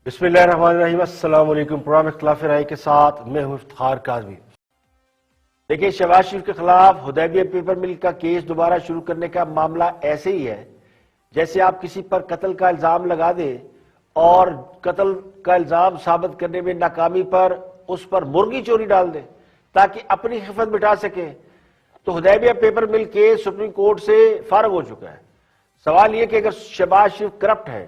بسم اللہ الرحمن الرحیم۔ السلام علیکم۔ پروگرام اختلاف رائے کے ساتھ میں ہوں افتخار کاظمی۔ دیکھیں، شہباز شریف کے خلاف حدیبیہ پیپر مل کا کیس دوبارہ شروع کرنے کا معاملہ ایسے ہی ہے جیسے آپ کسی پر قتل کا الزام لگا دیں اور قتل کا الزام ثابت کرنے میں ناکامی پر اس پر مرغی چوری ڈال دیں تاکہ اپنی خفت مٹا سکیں۔ تو حدیبیہ پیپر مل کیس سپریم کورٹ سے فارغ ہو چکا ہے۔ سوال یہ کہ اگر شہباز شریف کرپٹ ہے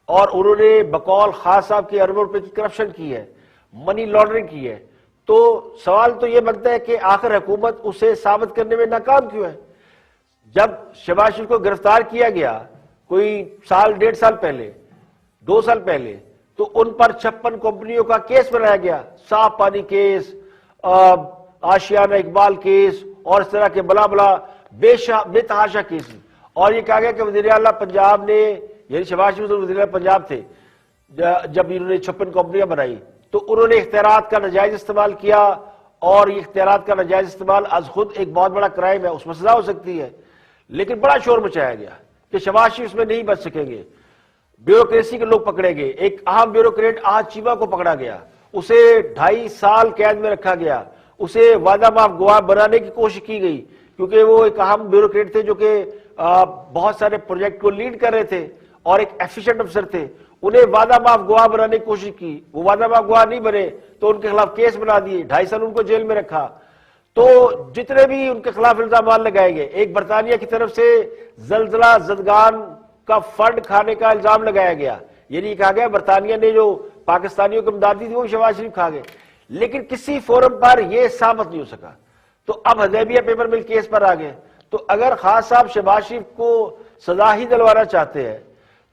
اور انہوں نے بقول خان صاحب کی اربوں روپے کی کرپشن کی ہے، منی لانڈرنگ کی ہے، تو سوال تو یہ بنتا ہے کہ آخر حکومت اسے ثابت کرنے میں ناکام کیوں ہے؟ جب شہباز شریف کو گرفتار کیا گیا کوئی سال ڈیڑھ سال پہلے، 2 سال پہلے، تو ان پر 56 کمپنیوں کا کیس بنایا گیا، صاف پانی کیس، آشیانہ اقبال کیس اور اس طرح کے بلا بلا بے تحاشا کیس، اور یہ کہا گیا کہ وزیر اعلیٰ پنجاب نے، یعنی شہباز شریف وزیر اعلیٰ پنجاب تھے جب انہوں نے 56 کمپنیاں بنائی، تو انہوں نے اختیارات کا ناجائز استعمال کیا، اور یہ اختیارات کا ناجائز استعمال از خود ایک بہت بڑا کرائم ہے، اس میں سزا ہو سکتی ہے۔ لیکن بڑا شور مچایا گیا کہ شہباز شریف اس میں نہیں بچ سکیں گے، بیوروکریسی کے لوگ پکڑے گئے۔ ایک اہم بیوروکریٹ آج چیمہ کو پکڑا گیا، اسے 2.5 سال قید میں رکھا گیا، اسے وعدہ معاف گواہ بنانے کی کوشش کی گئی کیونکہ وہ ایک اہم بیوروکریٹ تھے جو کہ بہت سارے پروجیکٹ کو لیڈ کر رہے تھے اور ایک ایفیشنٹ افسر تھے۔ انہیں وعدہ معاف گواہ بنانے کی کوشش کی، وہ وعدہ معاف گواہ نہیں بنے تو ان کے خلاف کیس بنا دیے، 2.5 سال ان کو جیل میں رکھا۔ تو جتنے بھی ان کے خلاف الزامات لگائے گئے، ایک برطانیہ کی طرف سے زلزلہ زدگان کا فنڈ کھانے کا الزام لگایا گیا، یعنی کہا گیا برطانیہ نے جو پاکستانیوں کو امداد دی تھی وہ شہباز شریف کھا گئے، لیکن کسی فورم پر یہ ثابت نہیں ہو سکا۔ تو اب حدیبیہ پیپر مل کیس پر آ گئے۔ تو اگر خان صاحب شہباز شریف کو سزا ہی دلوانا چاہتے ہیں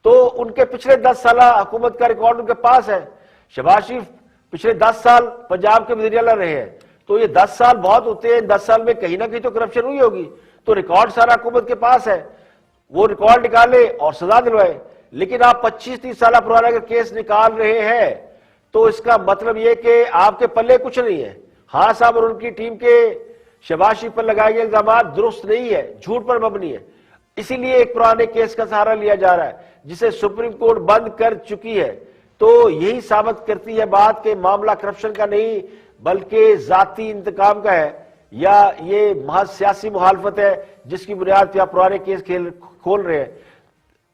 تو ان کے پچھلے 10 سالہ حکومت کا ریکارڈ ان کے پاس ہے۔ شہباز شریف پچھلے 10 سال پنجاب کے وزیر اعلیٰ رہے ہیں، تو یہ 10 سال بہت ہوتے ہیں، 10 سال میں کہیں نہ کہیں تو کرپشن ہوئی ہوگی، تو ریکارڈ سارا حکومت کے پاس ہے، وہ ریکارڈ نکالے اور سزا دلوائے۔ لیکن آپ 25-30 سالہ پرانا کا کیس نکال رہے ہیں تو اس کا مطلب یہ کہ آپ کے پلے کچھ نہیں ہے۔ خان صاحب اور ان کی ٹیم کے شہباز شریف پر لگائے گئے الزامات درست نہیں ہے، جھوٹ پر مبنی ہے، اسی لیے ایک پرانے کیس کا سہارا لیا جا رہا ہے جسے سپریم کورٹ بند کر چکی ہے۔ تو یہی ثابت کرتی ہے بات کہ معاملہ کرپشن کا نہیں بلکہ ذاتی انتقام کا ہے، یا یہ محض سیاسی مخالفت ہے جس کی بنیاد پہ آپ پرانے کیس کھول رہے ہیں۔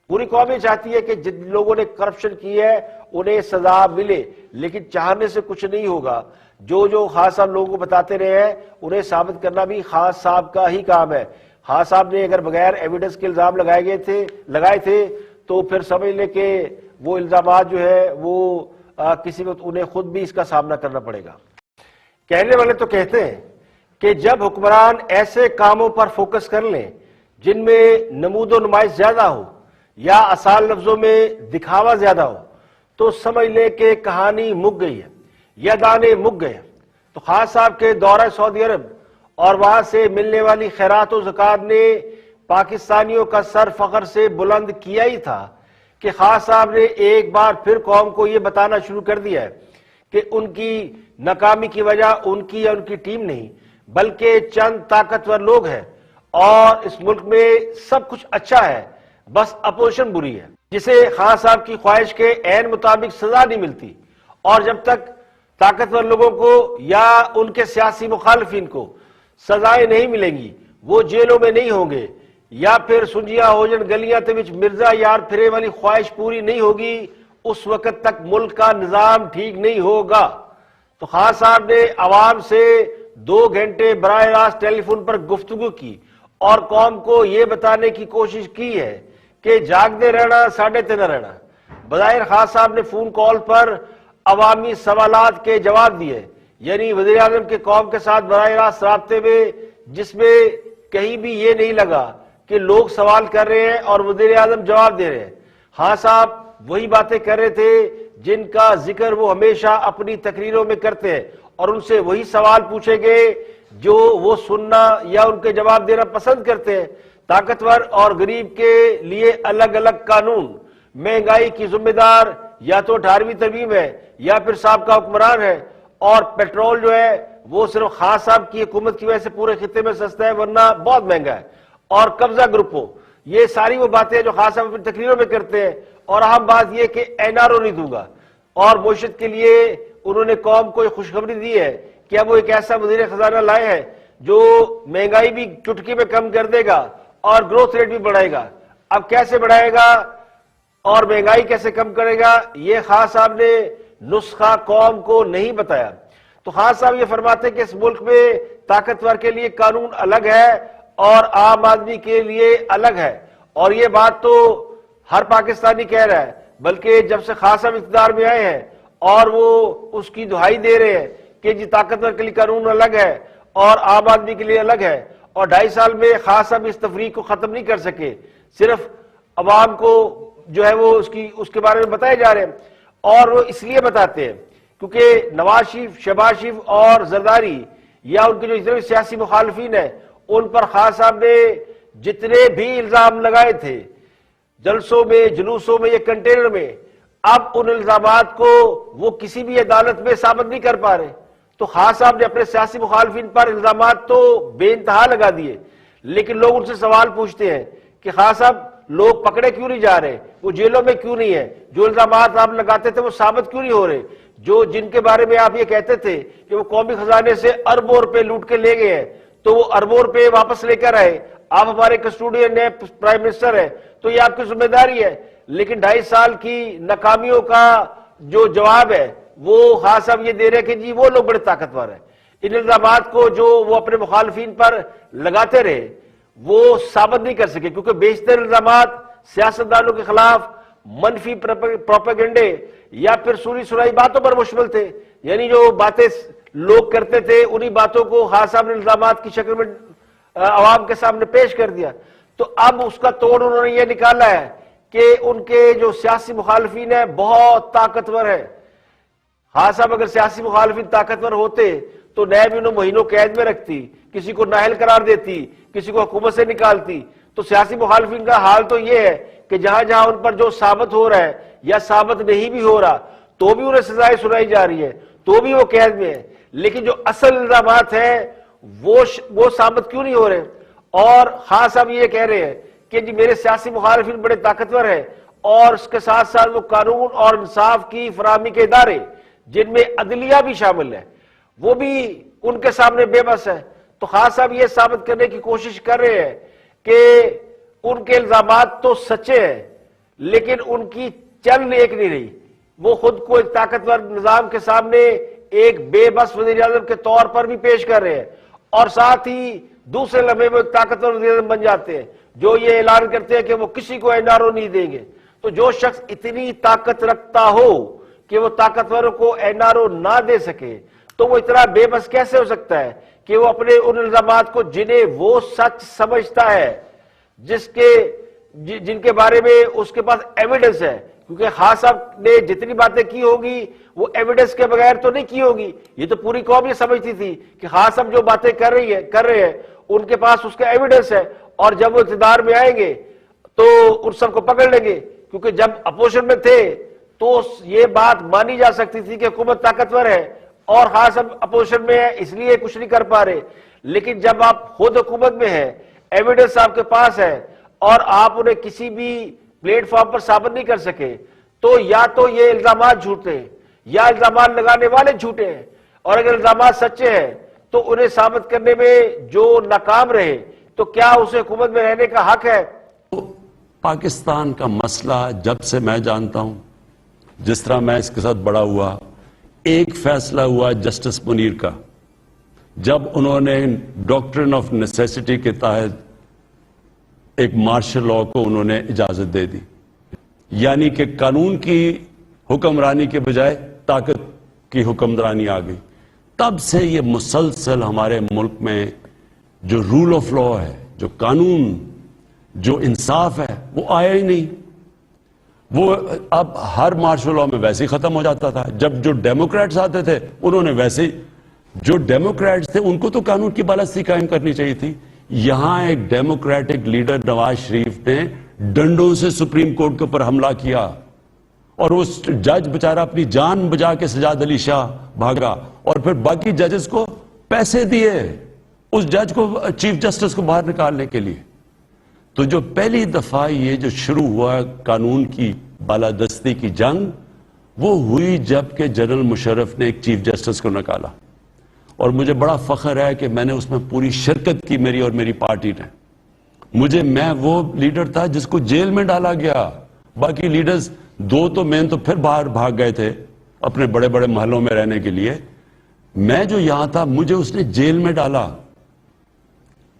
پوری قوم یہ چاہتی ہے کہ جن لوگوں نے کرپشن کی ہے انہیں سزا ملے، لیکن چاہنے سے کچھ نہیں ہوگا۔ جو خان صاحب لوگوں کو بتاتے رہے ہیں انہیں ثابت کرنا بھی خان صاحب کا ہی کام ہے۔ خان صاحب نے اگر بغیر ایویڈنس کے الزام لگائے تھے تو پھر سمجھ لے کہ وہ الزامات جو ہے وہ کسی وقت انہیں خود بھی اس کا سامنا کرنا پڑے گا۔ کہنے والے تو کہتے ہیں کہ جب حکمران ایسے کاموں پر فوکس کر لیں جن میں نمود و نمائش زیادہ ہو یا آسان لفظوں میں دکھاوا زیادہ ہو تو سمجھ لے کہ کہانی مک گئی ہے یا دانے مک گئے۔ تو خان صاحب کے دورہ سعودی عرب اور وہاں سے ملنے والی خیرات و زکوٰۃ نے پاکستانیوں کا سر فخر سے بلند کیا ہی تھا کہ خان صاحب نے ایک بار پھر قوم کو یہ بتانا شروع کر دیا ہے کہ ان کی ناکامی کی وجہ ان کی یا ان کی ٹیم نہیں بلکہ چند طاقتور لوگ ہیں، اور اس ملک میں سب کچھ اچھا ہے، بس اپوزیشن بری ہے جسے خان صاحب کی خواہش کے عین مطابق سزا نہیں ملتی۔ اور جب تک طاقتور لوگوں کو یا ان کے سیاسی مخالفین کو سزائیں نہیں ملیں گی، وہ جیلوں میں نہیں ہوں گے، یا پھر سنجیاں ہو جن گلیاں تے وچ مرزا یار پھرے والی خواہش پوری نہیں ہوگی، اس وقت تک ملک کا نظام ٹھیک نہیں ہوگا۔ تو خان صاحب نے عوام سے 2 گھنٹے براہ راست ٹیلی فون پر گفتگو کی اور قوم کو یہ بتانے کی کوشش کی ہے کہ جاگتے رہنا ساڈے تے نہ رہنا۔ بظاہر خان صاحب نے فون کال پر عوامی سوالات کے جواب دیے، یعنی وزیر اعظم کے قوم کے ساتھ براہ راست رابطے میں، جس میں کہیں بھی یہ نہیں لگا کہ لوگ سوال کر رہے ہیں اور وزیر اعظم جواب دے رہے ہیں۔ خان صاحب وہی باتیں کر رہے تھے جن کا ذکر وہ ہمیشہ اپنی تقریروں میں کرتے ہیں، اور ان سے وہی سوال پوچھے گئے جو وہ سننا یا ان کے جواب دینا پسند کرتے ہیں۔ طاقتور اور غریب کے لیے الگ الگ قانون، مہنگائی کی ذمہ دار یا تو 18ویں ترمیم ہے یا پھر سابقہ حکمران ہے، اور پیٹرول جو ہے وہ صرف خان صاحب کی حکومت کی وجہ سے پورے خطے میں سستا ہے ورنہ بہت مہنگا ہے، اور قبضہ گروپوں، یہ ساری وہ باتیں جو خان صاحب اپنی تقریروں میں کرتے ہیں۔ اور اہم بات یہ کہ این آر او نہیں دوں گا، اور معیشت کے لیے انہوں نے قوم کو خوشخبری دی ہے کہ اب وہ ایک ایسا وزیر خزانہ لائے ہیں جو مہنگائی بھی چٹکی میں کم کر دے گا اور گروتھ ریٹ بھی بڑھائے گا. اب کیسے بڑھائے گا اور مہنگائی کیسے کم کرے گا، یہ خان صاحب نے نسخہ قوم کو نہیں بتایا. تو خان صاحب یہ فرماتے ہیں کہ اس ملک میں طاقتور کے لیے قانون الگ ہے اور عام آدمی کے لیے الگ ہے، اور یہ بات تو ہر پاکستانی کہہ رہا ہے. بلکہ جب سے خان صاحب اقتدار میں آئے ہیں اور وہ اس کی دہائی دے رہے ہیں کہ جی طاقتور کے لیے قانون الگ ہے اور عام آدمی کے لیے الگ ہے، اور 2.5 سال میں خان صاحب اس تفریق کو ختم نہیں کر سکے. صرف عوام کو جو ہے وہ اس کے بارے میں بتائے جا رہے ہیں، اور وہ اس لیے بتاتے ہیں کیونکہ نواز شریف، شہباز شریف اور زرداری یا ان کے جو جتنے سیاسی مخالفین ہیں ان پر خان صاحب نے جتنے بھی الزام لگائے تھے جلسوں میں، جلوسوں میں یا کنٹینر میں، اب ان الزامات کو وہ کسی بھی عدالت میں ثابت نہیں کر پا رہے. تو خان صاحب نے اپنے سیاسی مخالفین پر الزامات تو بے انتہا لگا دیے، لیکن لوگ ان سے سوال پوچھتے ہیں کہ خان صاحب لوگ پکڑے کیوں نہیں جا رہے، وہ جیلوں میں کیوں نہیں ہے، جو الزامات آپ لگاتے تھے وہ ثابت کیوں نہیں ہو رہے، جن کے بارے میں آپ یہ کہتے تھے کہ وہ قومی خزانے سے اربوں روپے لوٹ کے لے گئے ہیں تو وہ اربوں روپے واپس لے کر آئے، آپ ہمارے کسٹوڈین ہیں، پرائم منسٹر ہے، تو یہ آپ کی ذمہ داری ہے. لیکن 2.5 سال کی ناکامیوں کا جو جواب ہے وہ خان صاحب یہ دے رہے کہ جی وہ لوگ بڑے طاقتور ہیں. ان الزامات کو جو وہ اپنے مخالفین پر لگاتے رہے وہ ثابت نہیں کر سکے، کیونکہ بیشتر الزامات سیاستدانوں کے خلاف منفی پروپیگنڈے یا پھر سنی سنائی باتوں پر مشتمل تھے. یعنی جو باتیں لوگ کرتے تھے انہی باتوں کو خان صاحب نے الزامات کی شکل میں عوام کے سامنے پیش کر دیا. تو اب اس کا توڑ انہوں نے یہ نکالا ہے کہ ان کے جو سیاسی مخالفین ہیں بہت طاقتور ہیں. خان صاحب اگر سیاسی مخالفین طاقتور ہوتے تو نیب انہوں مہینوں قید میں رکھتی، کسی کو نااہل قرار دیتی، کسی کو حکومت سے نکالتی. تو سیاسی مخالفین کا حال تو یہ ہے کہ جہاں جہاں ان پر جو ثابت ہو رہا ہے یا ثابت نہیں بھی ہو رہا تو بھی انہیں سزائیں سنائی جا رہی ہے، تو بھی وہ قید میں ہے. لیکن جو اصل الزامات ہیں وہ ثابت کیوں نہیں ہو رہے؟ اور خان صاحب یہ کہہ رہے ہیں کہ جی میرے سیاسی مخالفین بڑے طاقتور ہیں، اور اس کے ساتھ ساتھ وہ قانون اور انصاف کی فراہمی کے ادارے جن میں عدلیہ بھی شامل ہے وہ بھی ان کے سامنے بے بس ہے. تو خان صاحب یہ ثابت کرنے کی کوشش کر رہے ہیں کہ ان کے الزامات تو سچے ہیں لیکن ان کی چل ایک نہیں رہی. وہ خود کو ایک طاقتور نظام کے سامنے ایک بے بس وزیر اعظم کے طور پر بھی پیش کر رہے ہیں، اور ساتھ ہی دوسرے لمحے میں ایک طاقتور وزیر اعظم بن جاتے ہیں جو یہ اعلان کرتے ہیں کہ وہ کسی کو NRO نہیں دیں گے. تو جو شخص اتنی طاقت رکھتا ہو کہ وہ طاقتوروں کو NRO نہ دے سکے تو وہ اتنا بے بس کیسے ہو سکتا ہے کہ وہ اپنے ان الزامات کو جنہیں وہ سچ سمجھتا ہے، جن کے بارے میں اس کے پاس ایویڈنس ہے، کیونکہ خان صاحب نے جتنی باتیں کی ہوگی وہ ایویڈنس کے بغیر تو نہیں کی ہوگی. یہ تو پوری قوم یہ سمجھتی تھی کہ خان صاحب جو باتیں کر رہے ہیں ان کے پاس اس کا ایویڈنس ہے، اور جب وہ اقتدار میں آئیں گے تو ان سب کو پکڑ لیں گے. کیونکہ جب اپوزیشن میں تھے تو یہ بات مانی جا سکتی تھی کہ حکومت طاقتور ہے اور خان صاحب اپوزیشن میں ہے اس لیے کچھ نہیں کر پا رہے. لیکن جب آپ خود حکومت میں ہیں، ایویڈنس آپ کے پاس ہے اور آپ انہیں کسی بھی پلیٹ فارم پر ثابت نہیں کر سکے تو یا تو یہ الزامات جھوٹے ہیں یا الزامات لگانے والے جھوٹے ہیں. اور اگر الزامات سچے ہیں تو انہیں ثابت کرنے میں جو ناکام رہے تو کیا اسے حکومت میں رہنے کا حق ہے؟ پاکستان کا مسئلہ جب سے میں جانتا ہوں، جس طرح میں اس کے ساتھ بڑا ہوا، ایک فیصلہ ہوا جسٹس منیر کا جب انہوں نے ڈاکٹرن آف نیسیسٹی کے تحت ایک مارشل لاء کو انہوں نے اجازت دے دی، یعنی کہ قانون کی حکمرانی کے بجائے طاقت کی حکمرانی آ گئی. تب سے یہ مسلسل ہمارے ملک میں جو رول آف لاء ہے، جو قانون، جو انصاف ہے، وہ آیا ہی نہیں. وہ اب ہر مارشل لاء میں ویسے ہی ختم ہو جاتا تھا. جب جو ڈیموکریٹس آتے تھے انہوں نے ویسے ہی، جو ڈیموکریٹس تھے ان کو تو قانون کی بالادستی قائم کرنی چاہیے تھی. یہاں ایک ڈیموکریٹک لیڈر نواز شریف نے ڈنڈوں سے سپریم کورٹ کے اوپر حملہ کیا اور اس جج بیچارہ اپنی جان بجا کے سجاد علی شاہ بھاگا، اور پھر باقی ججز کو پیسے دیے اس جج کو، چیف جسٹس کو باہر نکالنے کے لیے. تو جو پہلی دفعہ یہ جو شروع ہوا قانون کی بالادستی کی جنگ، وہ ہوئی جب کہ جنرل مشرف نے ایک چیف جسٹس کو نکالا، اور مجھے بڑا فخر ہے کہ میں نے اس میں پوری شرکت کی، میری اور میری پارٹی نے۔ میں وہ لیڈر تھا جس کو جیل میں ڈالا گیا، باقی لیڈرز دو تو مین تو پھر باہر بھاگ گئے تھے اپنے بڑے بڑے محلوں میں رہنے کے لیے۔ میں جو یہاں تھا مجھے اس نے جیل میں ڈالا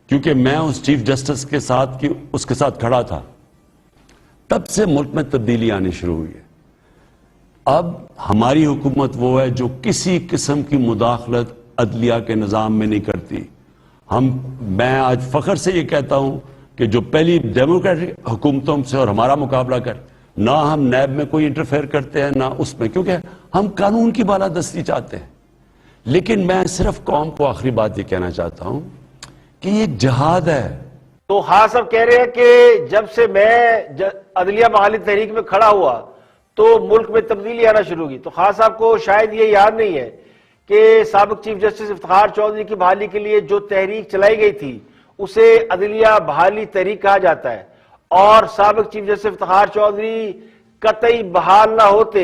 کیونکہ میں اس چیف جسٹس کے ساتھ اس کے ساتھ کھڑا تھا۔ تب سے ملک میں تبدیلی آنی شروع ہوئی ہے۔ اب ہماری حکومت وہ ہے جو کسی قسم کی مداخلت عدلیہ کے نظام میں نہیں کرتی۔ میں آج فخر سے یہ کہتا ہوں کہ جو پہلی ڈیموکریٹک حکومتوں سے اور ہمارا مقابلہ نہ ہم نیب میں کوئی انٹرفیئر کرتے ہیں نہ اس میں، کیونکہ ہم قانون کی بالادستی چاہتے ہیں۔ لیکن میں صرف قوم کو آخری بات یہ کہنا چاہتا ہوں کہ یہ جہاد ہے۔ تو خان صاحب کہہ رہے ہیں کہ جب سے میں عدلیہ بحالی تحریک میں کھڑا ہوا تو ملک میں تبدیلی آنا شروع ہوئی۔ تو خان صاحب کو شاید یہ یاد نہیں ہے کہ سابق چیف جسٹس افتخار چودھری کی بحالی کے لیے جو تحریک چلائی گئی تھی اسے عدلیہ بحالی تحریک کہا جاتا ہے، اور سابق چیف جسٹس افتخار چودھری قطعی بحال نہ ہوتے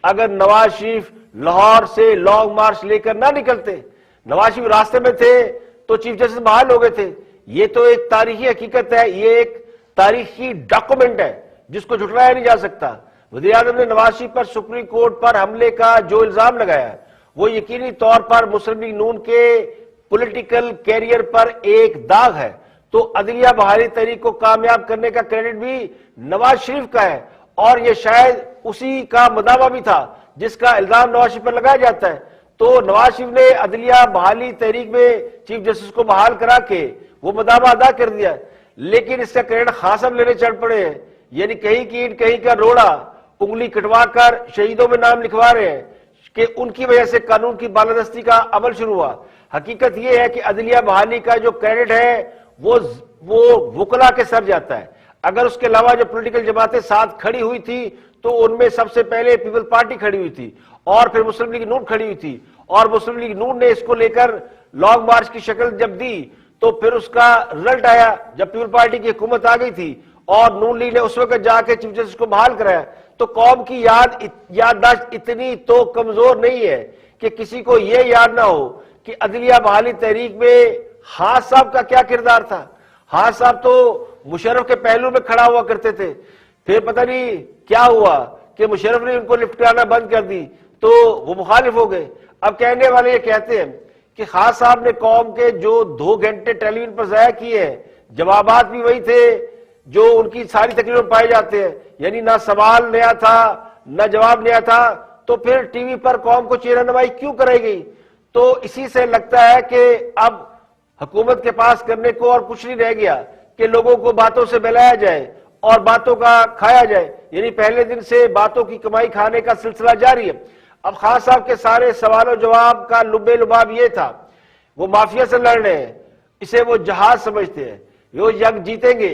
اگر نواز شریف لاہور سے لانگ مارچ لے کر نہ نکلتے۔ نواز شریف راستے میں تھے تو چیف جسٹس بحال ہو گئے تھے۔ یہ تو ایک تاریخی حقیقت ہے، یہ ایک تاریخی ڈاکومنٹ ہے جس کو جھٹلایا نہیں جا سکتا۔ وزیر اعظم نے نواز شریف پر سپریم کورٹ پر حملے کا جو الزام لگایا وہ یقینی طور پر مسلم لیگ نون کے پولیٹیکل کیریئر پر ایک داغ ہے۔ تو عدلیہ بحالی تحریک کو کامیاب کرنے کا کریڈٹ بھی نواز شریف کا ہے، اور یہ شاید اسی کا مداوع بھی تھا جس کا الزام نواز شریف پر لگایا جاتا ہے۔ تو نواز شریف نے عدلیہ بحالی تحریک میں چیف جسٹس کو بحال کرا کے وہ مداوع ادا کر دیا، لیکن اس کا کریڈٹ خان صاحب لینے چڑھ پڑے ہیں، یعنی کہیں کی اینٹ کہیں کا روڑا انگلی کٹوا کر شہیدوں میں نام لکھوا رہے ہیں کہ ان کی وجہ سے قانون کی بالادستی کا عمل شروع ہوا۔ حقیقت یہ ہے کہ عدلیہ بحالی کا جو کریڈٹ ہے وہ وکلا کے سر جاتا ہے۔ اگر اس کے علاوہ جو پولیٹیکل جماعتیں ساتھ کھڑی ہوئی تھی تو ان میں سب سے پہلے پیپل پارٹی کھڑی ہوئی تھی، اور پھر مسلم لیگ نون کھڑی ہوئی تھی، اور مسلم لیگ نون نے اس کو لے کر لانگ مارچ کی شکل جب دی تو پھر اس کا رزلٹ آیا جب پیپل پارٹی کی حکومت آ گئی تھی اور نون لیگ نے اس وقت جا کے چیف جسٹس کو بحال کرایا۔ تو قوم کی یادداشت اتنی تو کمزور نہیں ہے کہ کسی کو یہ یاد نہ ہو کہ عدلیہ بحالی تحریک میں خان صاحب کا کیا کردار تھا۔ خان صاحب تو مشرف کے پہلو میں کھڑا ہوا کرتے تھے، پھر پتہ نہیں کیا ہوا کہ مشرف نے ان کو لفٹ کرانا بند کر دی تو وہ مخالف ہو گئے۔ اب کہنے والے یہ کہتے ہیں کہ خان صاحب نے قوم کے جو 2 گھنٹے ٹیلی ویژن پر ضائع کیے ہیں، جوابات بھی وہی تھے جو ان کی ساری تقریروں میں پائے جاتے ہیں، یعنی نہ سوال نیا تھا نہ جواب نیا تھا، تو پھر ٹی وی پر قوم کو چہرہ نمائی کیوں کرائی گئی؟ تو اسی سے لگتا ہے کہ اب حکومت کے پاس کرنے کو اور کچھ نہیں رہ گیا کہ لوگوں کو باتوں سے بہلایا جائے اور باتوں کا کھایا جائے، یعنی پہلے دن سے باتوں کی کمائی کھانے کا سلسلہ جاری ہے۔ اب خان صاحب کے سارے سوال و جواب کا لب لباب یہ تھا، وہ مافیا سے لڑ رہے ہیں، اسے وہ جہاد سمجھتے ہیں، وہ جنگ جیتیں گے،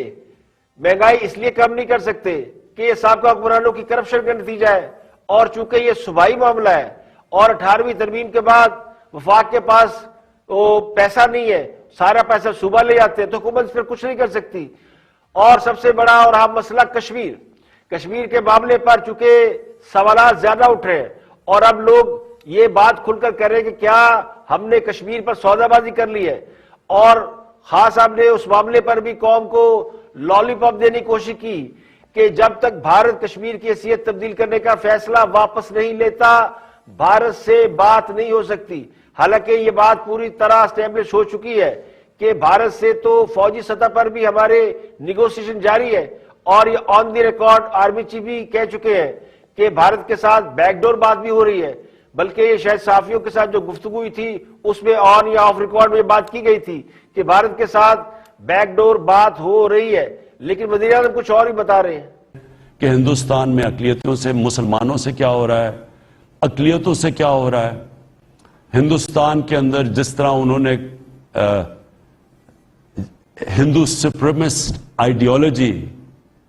مہنگائی اس لیے کم نہیں کر سکتے کہ یہ سابقہ حکمرانوں کی کرپشن کا نتیجہ ہے، اور چونکہ یہ صوبائی معاملہ ہے اور 18ویں ترمیم کے بعد وفاق کے پاس وہ پیسہ نہیں ہے، سارا پیسہ صوبہ لے جاتے ہیں، تو حکومت پھر کچھ نہیں کر سکتی۔ اور سب سے بڑا اور اہم مسئلہ کشمیر کے معاملے پر چونکہ سوالات زیادہ اٹھ رہے ہیں، اور اب لوگ یہ بات کھل کر کر رہے ہیں کہ کیا ہم نے کشمیر پر سودا بازی کر لی ہے، اور خان صاحب نے اس معاملے پر بھی قوم کو لالی پاپ دینے کی کوشش کی کہ جب تک بھارت کشمیر کی حیثیت تبدیل کرنے کا فیصلہ واپس نہیں لیتا بھارت سے بات نہیں ہو سکتی۔ حالانکہ یہ بات پوری طرح اسٹیبلش ہو چکی ہے کہ بھارت سے تو فوجی سطح پر بھی ہمارے نیگوسیشن جاری ہے، اور یہ آن دی ریکارڈ آرمی چیف بھی کہہ چکے ہیں کہ بھارت کے ساتھ بیک ڈور بات بھی ہو رہی ہے، بلکہ یہ شاید صحافیوں کے ساتھ جو گفتگو ہوئی تھی اس میں آن یا آف ریکارڈ میں بات کی گئی تھی کہ بھارت کے ساتھ بیک ڈور بات ہو رہی ہے، لیکن وزیر اعظم کچھ اور ہی بتا رہے ہیں کہ ہندوستان میں اقلیتوں سے، مسلمانوں سے کیا ہو رہا ہے، اقلیتوں سے کیا ہو رہا ہے۔ ہندوستان کے اندر جس طرح انہوں نے ہندو سپریمسٹ آئیڈیالوجی،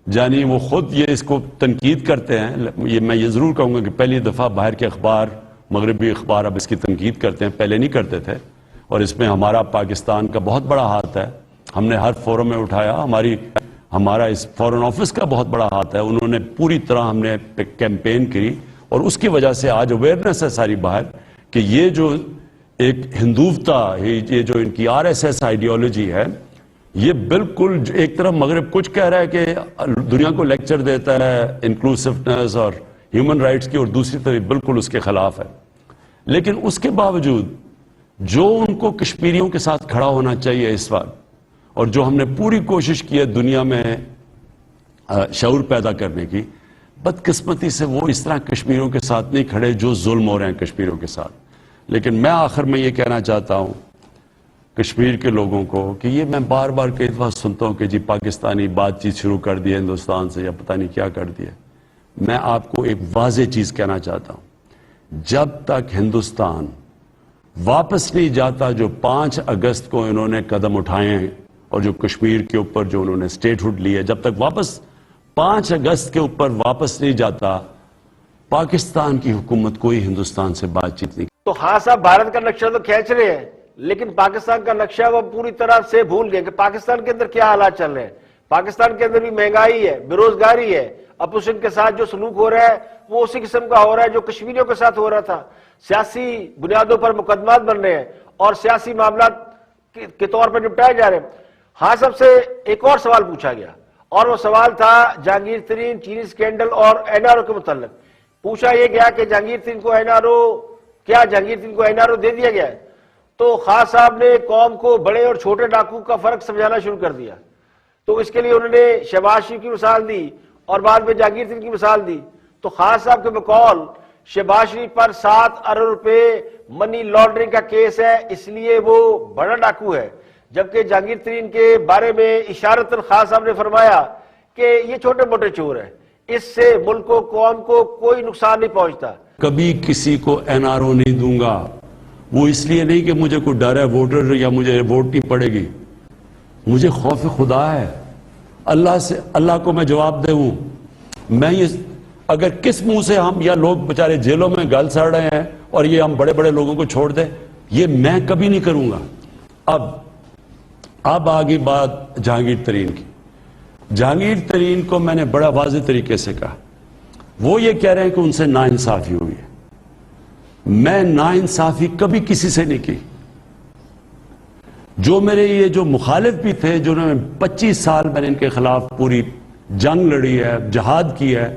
یعنی وہ خود یہ اس کو تنقید کرتے ہیں، میں یہ ضرور کہوں گا کہ پہلی دفعہ باہر کے اخبار، مغربی اخبار اب اس کی تنقید کرتے ہیں، پہلے نہیں کرتے تھے، اور اس میں ہمارا پاکستان کا بہت بڑا ہاتھ ہے۔ ہم نے ہر فورم میں اٹھایا، ہمارا اس فورن آفس کا بہت بڑا ہاتھ ہے، انہوں نے پوری طرح ہم نے کیمپین کی، اور اس کی وجہ سے آج اویئرنیس ہے ساری باہر کہ یہ جو ایک ہندوتا، یہ جو ان کی RSS آئیڈیالوجی ہے، یہ بالکل ایک طرف مغرب کچھ کہہ رہا ہے کہ دنیا کو لیکچر دیتا ہے انکلوسیونیس اور ہیومن رائٹس کی، اور دوسری طرف بالکل اس کے خلاف ہے. لیکن اس کے باوجود جو ان کو کشمیریوں کے ساتھ کھڑا ہونا چاہیے اس وقت، اور جو ہم نے پوری کوشش کی ہے دنیا میں شعور پیدا کرنے کی، بدقسمتی سے وہ اس طرح کشمیریوں کے ساتھ نہیں کھڑے جو ظلم ہو رہے ہیں کشمیریوں کے ساتھ. لیکن میں آخر میں یہ کہنا چاہتا ہوں کشمیر کے لوگوں کو کہ یہ میں بار بار کئی دفعہ سنتا ہوں کہ جی پاکستانی بات چیت شروع کر دی ہے ہندوستان سے، یا پتہ نہیں کیا کر دیا. میں آپ کو ایک واضح چیز کہنا چاہتا ہوں، جب تک ہندوستان واپس نہیں جاتا جو 5 اگست کو انہوں نے قدم اٹھائے ہیں، اور جو کشمیر کے اوپر جو انہوں نے اسٹیٹ ہوڈ لی ہے، جب تک واپس 5 اگست کے اوپر واپس نہیں جاتا، پاکستان کی حکومت کوئی ہندوستان سے بات چیت نہیں. تو ہاں صاحب بھارت کا نقشہ تو کھینچ رہے ہیں، لیکن پاکستان کا نقشہ وہ پوری طرح سے بھول گئے کہ پاکستان کے اندر کیا حالات چل رہے ہیں. پاکستان کے اندر بھی مہنگائی ہے، بے روزگاری ہے، اپوزیشن کے ساتھ جو سلوک ہو رہا ہے وہ اسی قسم کا ہو رہا ہے جو کشمیریوں کے ساتھ ہو رہا تھا. سیاسی بنیادوں پر مقدمات بن رہے ہیں اور سیاسی معاملات کے طور پر نپٹائے جا رہے ہیں. ہاں سب سے ایک اور سوال پوچھا گیا، اور وہ سوال تھا جہانگیر ترین چینی سکینڈل اور NRO کے متعلق. پوچھا یہ گیا کہ جہانگیر ترین کو جہانگیر ترین کو NRO دے دیا گیا ہے؟ تو خان صاحب نے قوم کو بڑے اور چھوٹے ڈاکو کا فرق سمجھانا شروع کر دیا. تو اس کے لیے انہوں نے شہباز شریف کی مثال دی اور بعد میں جہانگیر ترین کی مثال دی. تو خان صاحب کے بقول شہباز شریف پر 7 ارب روپے منی لانڈرنگ کا کیس ہے، اس لیے وہ بڑا ڈاکو ہے، جبکہ جہانگیر ترین کے بارے میں اشارتاً خان صاحب نے فرمایا کہ یہ چھوٹے موٹے چور ہیں، اس سے ملک کو قوم کو کوئی نقصان نہیں پہنچتا. کبھی کسی کو NRO نہیں دوں گا، وہ اس لیے نہیں کہ مجھے کوئی ڈر ہے ووٹر یا مجھے ووٹ نہیں پڑے گی، مجھے خوف خدا ہے. اللہ کو میں جواب دوں، میں یہ اگر کس منہ سے ہم یا لوگ بچارے جیلوں میں گل سڑ رہے ہیں اور یہ ہم بڑے بڑے لوگوں کو چھوڑ دیں، یہ میں کبھی نہیں کروں گا. اب آگئی بات جہانگیر ترین کی. جہانگیر ترین کو میں نے بڑا واضح طریقے سے کہا، وہ یہ کہہ رہے ہیں کہ ان سے ناانصافی ہوئی ہے. میں ناانصافی کبھی کسی سے نہیں کی. جو میرے یہ جو مخالف بھی تھے، جنہوں نے 25 سال میں نے ان کے خلاف پوری جنگ لڑی ہے، جہاد کی ہے،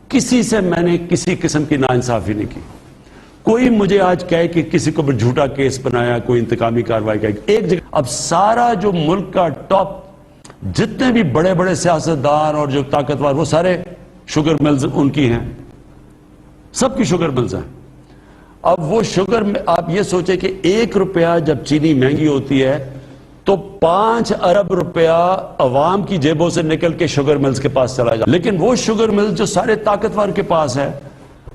کسی سے میں نے کسی قسم کی ناانصافی نہیں کی. کوئی مجھے آج کہے کہ کسی کو جھوٹا کیس بنایا، کوئی انتقامی کارروائی کی ایک جگہ. اب سارا جو ملک کا ٹاپ جتنے بھی بڑے بڑے سیاستدان اور جو طاقتور، وہ سارے شوگر ملز ان کی ہیں، سب کی شوگر ملز ہیں. اب وہ شوگر میں آپ یہ سوچیں کہ 1 روپیہ جب چینی مہنگی ہوتی ہے تو 5 ارب روپیہ عوام کی جیبوں سے نکل کے شوگر ملز کے پاس چلا جائے. لیکن وہ شوگر ملز جو سارے طاقتور کے پاس ہے،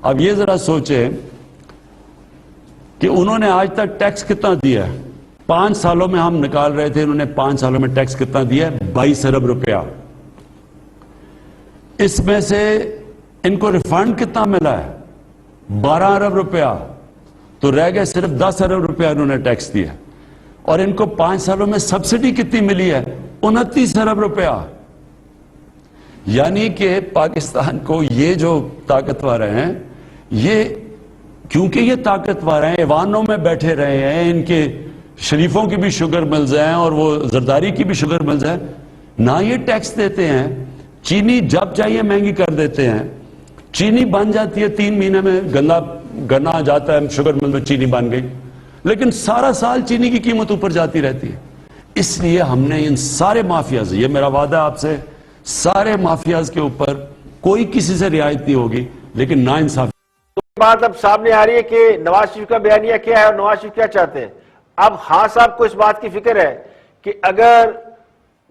اب یہ ذرا سوچیں کہ انہوں نے آج تک ٹیکس کتنا دیا ہے. 5 سالوں میں ہم نکال رہے تھے، انہوں نے 5 سالوں میں ٹیکس کتنا دیا ہے؟ 22 ارب روپیہ. اس میں سے ان کو ریفنڈ کتنا ملا ہے؟ 12 ارب روپیہ. تو رہ گئے صرف 10 ارب روپیہ انہوں نے ٹیکس دیا. اور ان کو 5 سالوں میں سبسڈی کتنی ملی ہے؟ 29 ارب روپیہ. یعنی کہ پاکستان کو یہ جو طاقتور ہیں، یہ کیونکہ یہ طاقتور ہیں، ایوانوں میں بیٹھے رہے ہیں، ان کے شریفوں کی بھی شوگر ملز ہیں اور وہ زرداری کی بھی شوگر ملز ہیں، نہ یہ ٹیکس دیتے ہیں. چینی جب چاہیے مہنگی کر دیتے ہیں. چینی بن جاتی ہے 3 مہینے میں، گنا جاتا ہے شوگر مل میں، چینی بن گئی، لیکن سارا سال چینی کی قیمت اوپر جاتی رہتی ہے. اس لیے ہم نے ان سارے مافیاز، یہ میرا وعدہ آپ سے، سارے مافیاز کے اوپر کوئی کسی سے رعایت نہیں ہوگی. لیکن ناانصافی بات اب سامنے آ رہی ہے کہ نواز شریف کا بیانیہ کیا ہے اور نواز شریف کیا چاہتے ہیں. اب خان صاحب کو اس بات کی فکر ہے کہ اگر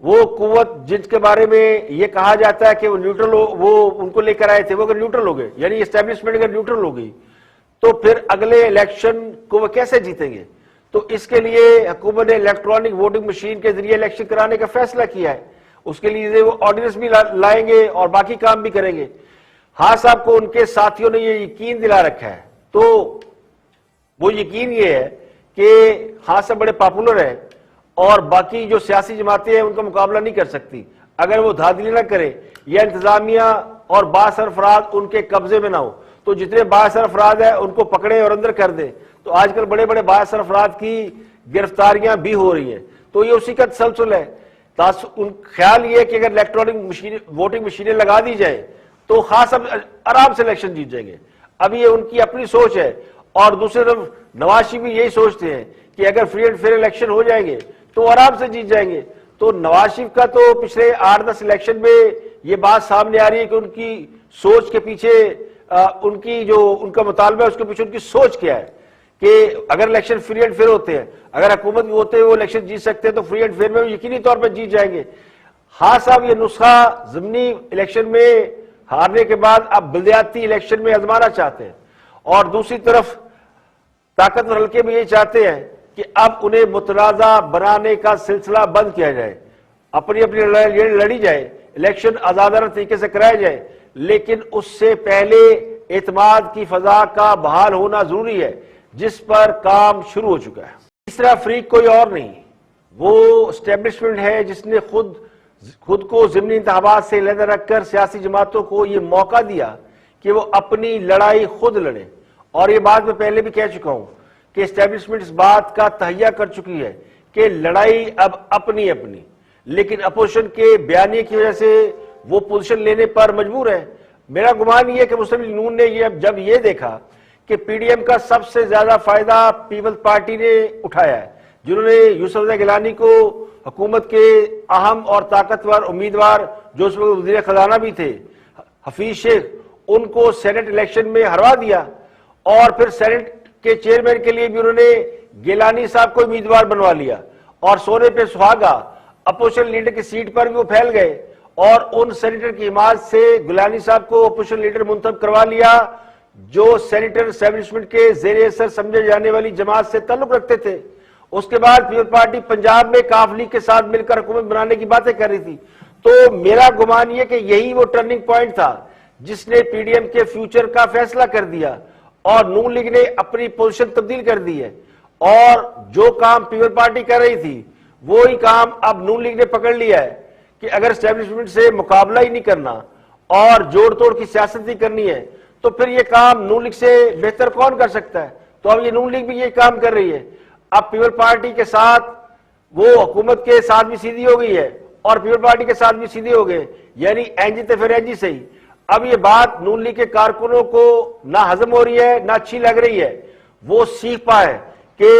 وہ قوت جن کے بارے میں یہ کہا جاتا ہے کہ وہ نیوٹرل ہو، وہ ان کو لے کر آئے تھے، وہ اگر نیوٹرل ہو گئے، یعنی اسٹیبلشمنٹ اگر نیوٹرل ہو گئی، تو پھر اگلے الیکشن کو وہ کیسے جیتیں گے. تو اس کے لیے حکومت نے الیکٹرانک ووٹنگ مشین کے ذریعے الیکشن کرانے کا فیصلہ کیا ہے. اس کے لیے وہ آرڈیننس بھی لائیں گے اور باقی کام بھی کریں گے. ہاں صاحب کو ان کے ساتھیوں نے یہ یقین دلا رکھا ہے. تو وہ یقین یہ ہے کہ ہاں صاحب بڑے پاپولر ہیں اور باقی جو سیاسی جماعتیں ہیں ان کا مقابلہ نہیں کر سکتی اگر وہ دھاندلی نہ کرے یا انتظامیہ اور بااثر افراد ان کے قبضے میں نہ ہو. تو تو جتنے بااثر افراد ہیں ان کو پکڑے اور اندر کر دیں. تو آج کل بڑے بڑے بااثر افراد کی گرفتاریاں بھی ہو رہی ہیں. تو یہ اسی کا تسلسل ہے. خیال یہ ہے کہ اگر الیکٹرانک ووٹنگ مشینیں لگا دی جائیں تو خاص آرام سے الیکشن جیت جائیں گے. اب یہ ان کی اپنی سوچ ہے. اور دوسری طرف نواز شریف بھی یہی سوچتے ہیں کہ اگر فری اینڈ فیئر الیکشن ہو جائیں گے تو آرام سے جیت جائیں گے. تو نواز شریف کا تو پچھلے 8-10 الیکشن میں یہ بات سامنے آ رہی ہے کہ ان کی سوچ کے پیچھے ان کا مطالبہ ہے اس کے پیچھے ان کی سوچ کیا ہے کہ اگر الیکشن فری اینڈ فیئر ہوتے ہیں, اگر حکومت بھی ہوتے ہیں وہ الیکشن جیت سکتے ہیں تو فری اینڈ فیئر میں یقینی طور پر جیت جائیں گے. ہاں صاحب, یہ نسخہ ضمنی الیکشن میں ہارنے کے بعد اب بلدیاتی الیکشن میں آزمانا چاہتے ہیں. اور دوسری طرف طاقتور حلقے میں یہ چاہتے ہیں کہ اب انہیں متنازع بنانے کا سلسلہ بند کیا جائے, اپنی لڑائی لڑی جائے, الیکشن آزادانہ طریقے سے کرایا جائے, لیکن اس سے پہلے اعتماد کی فضا کا بحال ہونا ضروری ہے جس پر کام شروع ہو چکا ہے. تیسرا فریق کوئی اور نہیں, وہ اسٹیبلشمنٹ ہے جس نے خود کو ضمنی انتخابات سے علیحدہ رکھ کر سیاسی جماعتوں کو یہ موقع دیا کہ وہ اپنی لڑائی خود لڑیں. اور یہ بات میں پہلے بھی کہہ چکا ہوں کہ اسٹیبلشمنٹ اس بات کا تہیہ کر چکی ہے کہ لڑائی اب اپنی, لیکن اپوزیشن کے بیانیے کی وجہ سے وہ پوزیشن لینے پر مجبور ہے. میرا گمان یہ ہے کہ مسلم لیگ نون نے جب یہ دیکھا کہ پی ڈی ایم کا سب سے زیادہ فائدہ پیپلز پارٹی نے اٹھایا ہے, جنہوں نے یوسف رضا گیلانی کو حکومت کے اہم اور طاقتور امیدوار جو اس وقت وزیر خزانہ بھی تھے, حفیظ شیخ, ان کو سینٹ الیکشن میں ہروا دیا. اور پھر سینٹ کے چیئرمین کے لیے بھی انہوں نے گیلانی صاحب کو امیدوار بنوا لیا. اور سونے پہ سہاگا اپوزیشن لیڈر کی سیٹ پر بھی وہ پھیل گئے اور ان سینیٹر کی حمایت سے گیلانی صاحب کو اپوزیشن لیڈر منتخب کروا لیا جو سینیٹر اسٹیبلشمنٹ کے زیر اثر سمجھے جانے والی جماعت سے تعلق رکھتے تھے. اس کے بعد پیپل پارٹی پنجاب میں کاف لیگ کے ساتھ مل کر حکومت بنانے کی باتیں کر رہی تھی. تو میرا گمان یہ کہ یہی وہ ٹرننگ پوائنٹ تھا جس نے پی ڈی ایم کے فیوچر کا فیصلہ کر دیا اور نون لیگ نے اپنی پوزیشن تبدیل کر دی ہے. اور جو کام پیپل پارٹی کر رہی تھی وہی کام اب نون لیگ نے پکڑ لیا ہے کہ اگر اسٹیبلشمنٹ سے مقابلہ ہی نہیں کرنا اور جوڑ توڑ کی سیاست ہی کرنی ہے تو پھر یہ کام نون لیگ سے بہتر کون کر سکتا ہے. تو اب یہ نون لیگ بھی یہ کام کر رہی ہے. اب پیپل پارٹی کے ساتھ وہ حکومت کے ساتھ بھی سیدھی ہو گئی ہے اور پیپل پارٹی کے ساتھ بھی سیدھے ہو گئے, یعنی این جی تو پھر این جی سے ہی. اب یہ بات نون لیگ کے کارکنوں کو نہ ہضم ہو رہی ہے نہ اچھی لگ رہی ہے. وہ سیکھ پائے کہ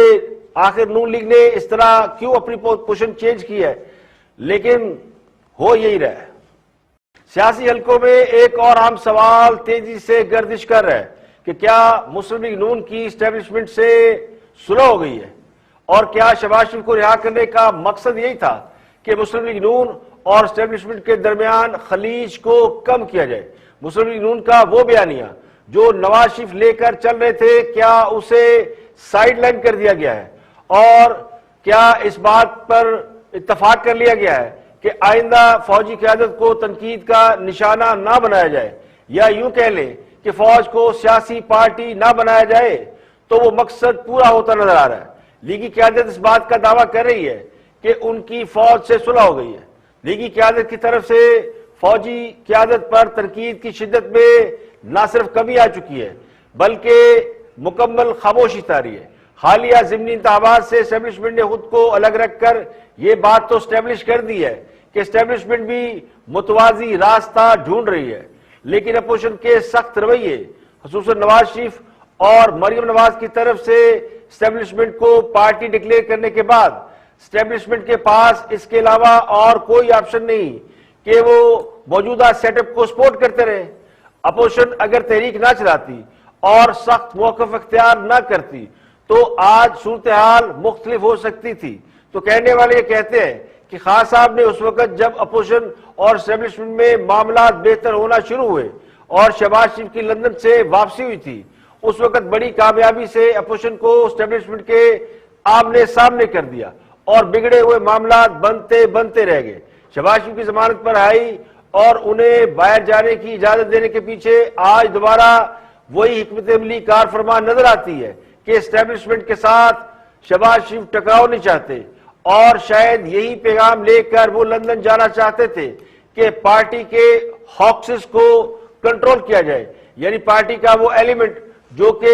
آخر نون لیگ نے اس طرح کیوں اپنی پوزیشن چینج کی ہے, لیکن ہو یہی رہا ہے. سیاسی حلقوں میں ایک اور اہم سوال تیزی سے گردش کر رہا ہے کہ کیا مسلم لیگ نون کی اسٹیبلشمنٹ سے صلح ہو گئی ہے, اور کیا شہباز شریف کو رہا کرنے کا مقصد یہی تھا کہ مسلم لیگ نون اور اسٹیبلشمنٹ کے درمیان خلیج کو کم کیا جائے. مسلم لیگ نون کا وہ بیانیہ جو نواز شریف لے کر چل رہے تھے کیا اسے سائیڈ لائن کر دیا گیا ہے, اور کیا اس بات پر اتفاق کر لیا گیا ہے کہ آئندہ فوجی قیادت کو تنقید کا نشانہ نہ بنایا جائے, یا یوں کہہ لیں کہ فوج کو سیاسی پارٹی نہ بنایا جائے. تو وہ مقصد پورا ہوتا نظر آ رہا ہے. لیگی قیادت اس بات کا دعویٰ کر رہی ہے کہ ان کی فوج سے صلح ہو گئی ہے. لیگی قیادت کی طرف سے فوجی قیادت پر تنقید کی شدت میں نہ صرف کمی آ چکی ہے بلکہ مکمل خاموشی طاری ہے. حالیہ ضمنی انتخابات سے اسٹیبلشمنٹ نے خود کو الگ رکھ کر یہ بات تو اسٹیبلش کر دی ہے کہ اسٹیبلشمنٹ بھی متوازی راستہ ڈھونڈ رہی ہے, لیکن اپوزیشن کے سخت رویے خصوصاً نواز شریف اور مریم نواز کی طرف سے اسٹیبلشمنٹ کو پارٹی ڈکلیئر کرنے کے بعد اسٹیبلشمنٹ کے پاس اس کے علاوہ اور کوئی آپشن نہیں کہ وہ موجودہ سیٹ اپ کو سپورٹ کرتے رہے. اپوزیشن اگر تحریک نہ چلاتی اور سخت موقف اختیار نہ کرتی تو آج صورتحال مختلف ہو سکتی تھی. تو کہنے والے یہ کہتے ہیں کہ خان صاحب نے اس وقت جب اپوزیشن اور اسٹیبلشمنٹ میں معاملات بہتر ہونا شروع ہوئے اور شہباز شریف کی لندن سے واپسی ہوئی تھی, اس وقت بڑی کامیابی سے اپوزیشن کو اسٹیبلشمنٹ کے آمنے سامنے کر دیا اور بگڑے ہوئے معاملات بنتے رہ گئے. شہباز شریف کی ضمانت پر آئی اور انہیں باہر جانے کی اجازت دینے کے پیچھے آج دوبارہ وہی حکمت عملی کار فرما نظر آتی ہے کہ اسٹیبلشمنٹ کے ساتھ شہباز شریف ٹکراؤ نہیں چاہتے, اور شاید یہی پیغام لے کر وہ لندن جانا چاہتے تھے کہ پارٹی کے ہاکسز کو کنٹرول کیا جائے, یعنی پارٹی کا وہ ایلیمنٹ جو کہ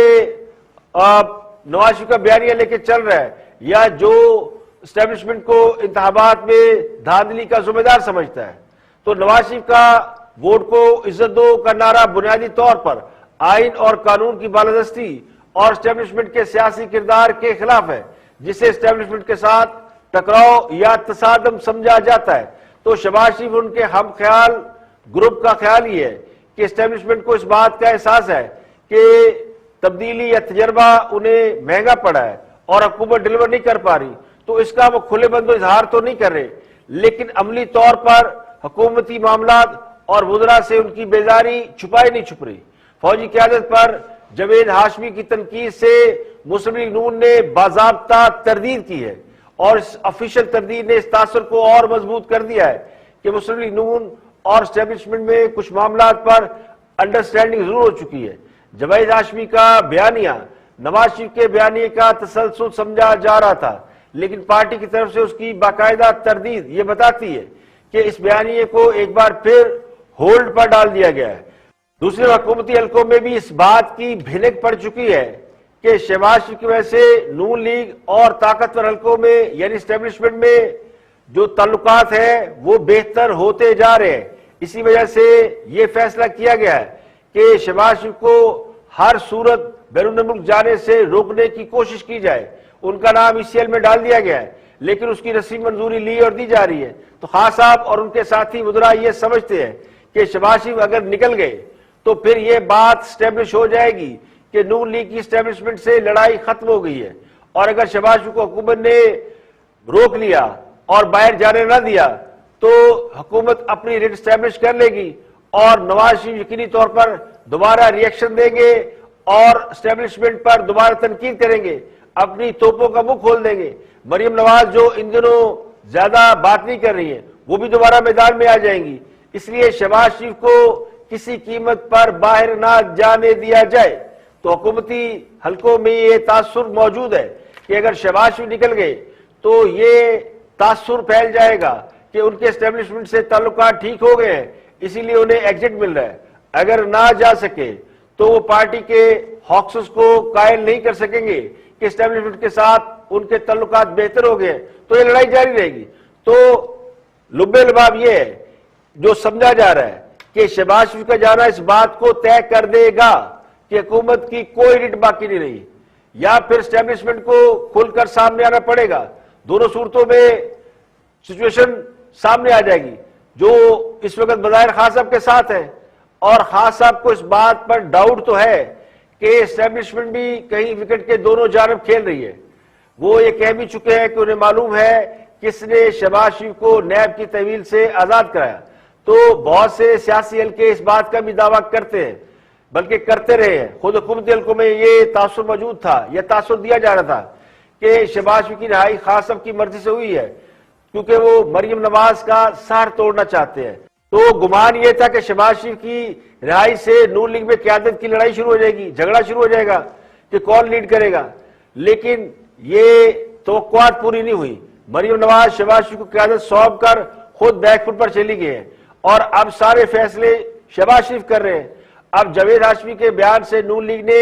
نواز شریف کا بیانیہ لے کے چل رہا ہے یا جو اسٹیبلشمنٹ کو انتخابات میں دھاندلی کا ذمہ دار سمجھتا ہے، تو نواز شریف کا ووٹ کو عزت دو کا نعرہ بنیادی طور پر آئین اور قانون کی بالادستی اور اسٹیبلشمنٹ کے سیاسی کردار کے خلاف ہے، جسے اسٹیبلشمنٹ کے ساتھ ٹکراؤ یا تصادم سمجھا جاتا ہے۔ تو شہباز شریف ان کے ہم خیال گروپ کا خیال یہ ہے کہ اسٹیبلشمنٹ کو اس بات کا احساس ہے کہ تبدیلی یا تجربہ انہیں مہنگا پڑا ہے اور حکومت ڈیلیور نہیں کر پا رہی، تو اس کا وہ کھلے بند اظہار تو نہیں کر رہے، لیکن عملی طور پر حکومتی معاملات اور وزراء سے ان کی بیزاری چھپائی نہیں چھپ رہی۔ فوجی قیادت پر جاوید ہاشمی کی تنقید سے مسلم لیگ نون نے باضابطہ تردید کی ہے، اور اس آفیشل تردید نے اس تاثر کو اور مضبوط کر دیا ہے کہ مسلم لیگ نون اور اسٹیبلشمنٹ میں کچھ معاملات پر انڈرسٹینڈنگ ضرور ہو چکی ہے۔ جاوید ہاشمی کا بیانیہ نواز شریف کے بیانیے کا تسلسل سمجھا جا رہا تھا، لیکن پارٹی کی طرف سے اس کی باقاعدہ تردید یہ بتاتی ہے کہ اس بیانیے کو ایک بار پھر ہولڈ پر ڈال دیا گیا ہے۔ دوسرے حکومتی حلقوں میں بھی اس بات کی بھنک پڑ چکی ہے کہ شہباز شریف کی وجہ سے نون لیگ اور طاقتور حلقوں میں یعنی اسٹیبلشمنٹ میں جو تعلقات ہیں وہ بہتر ہوتے جا رہے ہیں۔ اسی وجہ سے یہ فیصلہ کیا گیا ہے کہ شہباز شریف کو ہر صورت بیرون ملک جانے سے روکنے کی کوشش کی جائے۔ ان کا نام ECL میں ڈال دیا گیا ہے، لیکن اس کی رسمی منظوری لی اور دی جا رہی ہے۔ تو خان صاحب اور ان کے ساتھی وزراء یہ سمجھتے ہیں کہ شہباز شریف اگر نکل گئے تو پھر یہ بات اسٹیبلش ہو جائے گی کہ نون لیگ کی اسٹیبلشمنٹ سے لڑائی ختم ہو گئی ہے، اور اگر شہباز شریف کو حکومت نے روک لیا اور باہر جانے نہ دیا تو حکومت اپنی ریٹ اسٹیبلش کر لے گی اور نواز شریف یقینی طور پر دوبارہ ری ایکشن دیں گے اور اسٹیبلشمنٹ پر دوبارہ تنقید کریں گے، اپنی توپوں کا منہ کھول دیں گے۔ مریم نواز جو ان دنوں زیادہ بات نہیں کر رہی ہیں وہ بھی دوبارہ میدان میں آ جائیں گی۔ اس لیے شہباز شریف کو کسی قیمت پر باہر نہ جانے دیا جائے۔ تو حکومتی حلقوں میں یہ تاثر موجود ہے کہ اگر شہباز شریف نکل گئے تو یہ تاثر پھیل جائے گا کہ ان کے اسٹیبلشمنٹ سے تعلقات ٹھیک ہو گئے ہیں، اسی لیے انہیں ایگزٹ مل رہا ہے۔ اگر نہ جا سکے تو وہ پارٹی کے ہاکسز کو قائل نہیں کر سکیں گے کہ اسٹیبلشمنٹ کے ساتھ ان کے تعلقات بہتر ہو گئے، تو یہ لڑائی جاری رہے گی۔ تو لب لباب یہ ہے جو سمجھا جا رہا ہے کہ شہباز شریف کا جانا اس بات کو طے کر دے گا کہ حکومت کی کوئی ریٹ باقی نہیں رہی، یا پھر اسٹیبلشمنٹ کو کھل کر سامنے آنا پڑے گا۔ دونوں صورتوں میں سچویشن سامنے آ جائے گی۔ جو اس وقت بظاہر خان صاحب کے ساتھ ہے، اور خان صاحب کو اس بات پر ڈاؤٹ تو ہے کہ اسٹیبلشمنٹ بھی کہیں وکٹ کے دونوں جانب کھیل رہی ہے۔ وہ یہ کہہ بھی چکے ہیں کہ انہیں معلوم ہے کس نے شہباز شریف کو نیب کی تحویل سے آزاد کرایا۔ تو بہت سے سیاسی حلقے اس بات کا بھی دعویٰ کرتے ہیں، بلکہ کرتے رہے ہیں۔ خود حکومتی حلقوں میں یہ تاثر موجود تھا، یہ تاثر دیا جا رہا تھا کہ شہباز شریف کی رہائی خان صاحب کی مرضی سے ہوئی ہے، کیونکہ وہ مریم نواز کا سر توڑنا چاہتے ہیں۔ تو گمان یہ تھا کہ شہباز شریف کی رہائی سے نون لیگ میں قیادت کی لڑائی شروع ہو جائے گی، جھگڑا شروع ہو جائے گا کہ کون لیڈ کرے گا، لیکن یہ توقعات پوری نہیں ہوئی۔ مریم نواز شہباز شریف کو قیادت سونپ کر خود بیک فٹ پر چلی گئی ہے، اور اب سارے فیصلے شہباز شریف کر رہے ہیں۔ اب جاوید ہاشمی کے بیان سے نون لیگ نے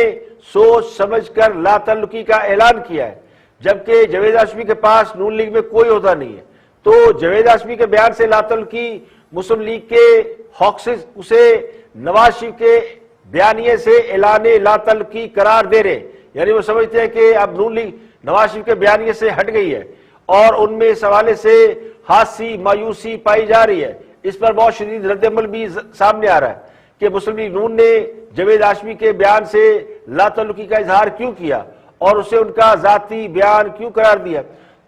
سوچ سمجھ کر لا تعلقی کا اعلان کیا ہے، جبکہ جاوید ہاشمی کے پاس نون لیگ میں کوئی عہدہ نہیں ہے۔ تو جاوید ہاشمی کے بیان سے لا تعلقی مسلم لیگ کے ہاکسز اسے نواز شریف کے بیانیے سے اعلان لا تعلقی قرار دے رہے، یعنی وہ سمجھتے ہیں کہ اب نون لیگ نواز شریف کے بیانیے سے ہٹ گئی ہے، اور ان میں اس حوالے سے خاصی مایوسی پائی جا رہی ہے۔ اس پر بہت شدید رد عمل بھی سامنے آ رہا ہے کہ مسلم لیگ نون نے جاوید ہاشمی کے بیان سے لا تعلقی کا اظہار کیوں کیا اور اسے ان کا ذاتی بیان کیوں قرار دیا۔